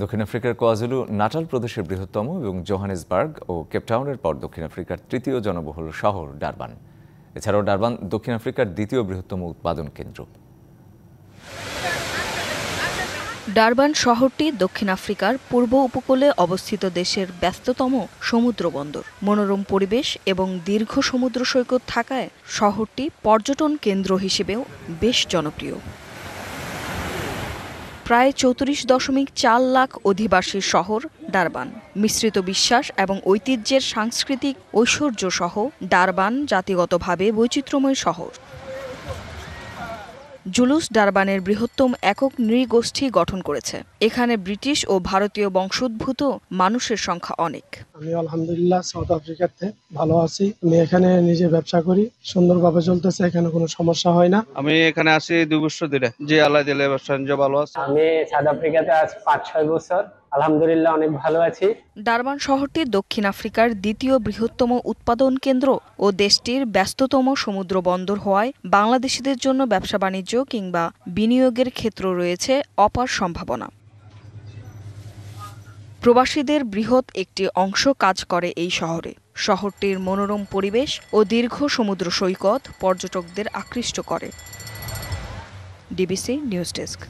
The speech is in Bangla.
দক্ষিণ আফ্রিকার কোয়াজুলু নাটাল প্রদেশের বৃহত্তম এবং জোহানেসবার্গ ও কেপটাউনের পর দক্ষিণ আফ্রিকার তৃতীয় জনবহুল শহর ডারবান। এছাড়াও ডারবান দক্ষিণ আফ্রিকার দ্বিতীয় বৃহত্তম উৎপাদন কেন্দ্র। ডারবান শহরটি দক্ষিণ আফ্রিকার পূর্ব উপকূলে অবস্থিত দেশের ব্যস্ততম সমুদ্র বন্দর। মনোরম পরিবেশ এবং দীর্ঘ সমুদ্র সৈকত থাকায় শহরটি পর্যটন কেন্দ্র হিসেবেও বেশ জনপ্রিয়। প্রায় 34.4 লাখ অধিবাসীর শহর ডারবান। মিশ্রিত বিশ্বাস এবং ঐতিহ্যের সাংস্কৃতিক ঐশ্বর্য সহ ডারবান জাতিগতভাবে বৈচিত্র্যময় শহর। জুলুস ডারবানের বৃহত্তম একক নৃগোষ্ঠী গঠন করেছে। এখানে ব্রিটিশ ও ভারতীয় বংশোদ্ভূত মানুষের সংখ্যা অনেক। আমি আলহামদুলিল্লাহ সাউথ আফ্রিকাতে ভালো আছি। আমি এখানে নিজে ব্যবসা করি, সুন্দরভাবে চলতেছে, এখানে কোনো সমস্যা হয় না। আমি এখানে আসি 2 বছর ধরে। যে আল্লাহ দিলে ব্যবসা বাণিজ্য ভালো আছে। আমি সাউথ আফ্রিকাতে আজ 5-6 বছর, আলহামদুলিল্লাহ অনেক ভালো আছি। ডারবান শহরটি দক্ষিণ আফ্রিকার দ্বিতীয় বৃহত্তম উৎপাদন কেন্দ্র ও দেশটির ব্যস্ততম সমুদ্র বন্দর হওয়ায় বাংলাদেশিদের জন্য ব্যবসা বাণিজ্য কিংবা বিনিয়োগের ক্ষেত্র রয়েছে অপার সম্ভাবনা। প্রবাসীদের বৃহৎ একটি অংশ কাজ করে এই শহরে। শহরটির মনোরম পরিবেশ ও দীর্ঘ সমুদ্র সৈকত পর্যটকদের আকৃষ্ট করে। DBC news desk.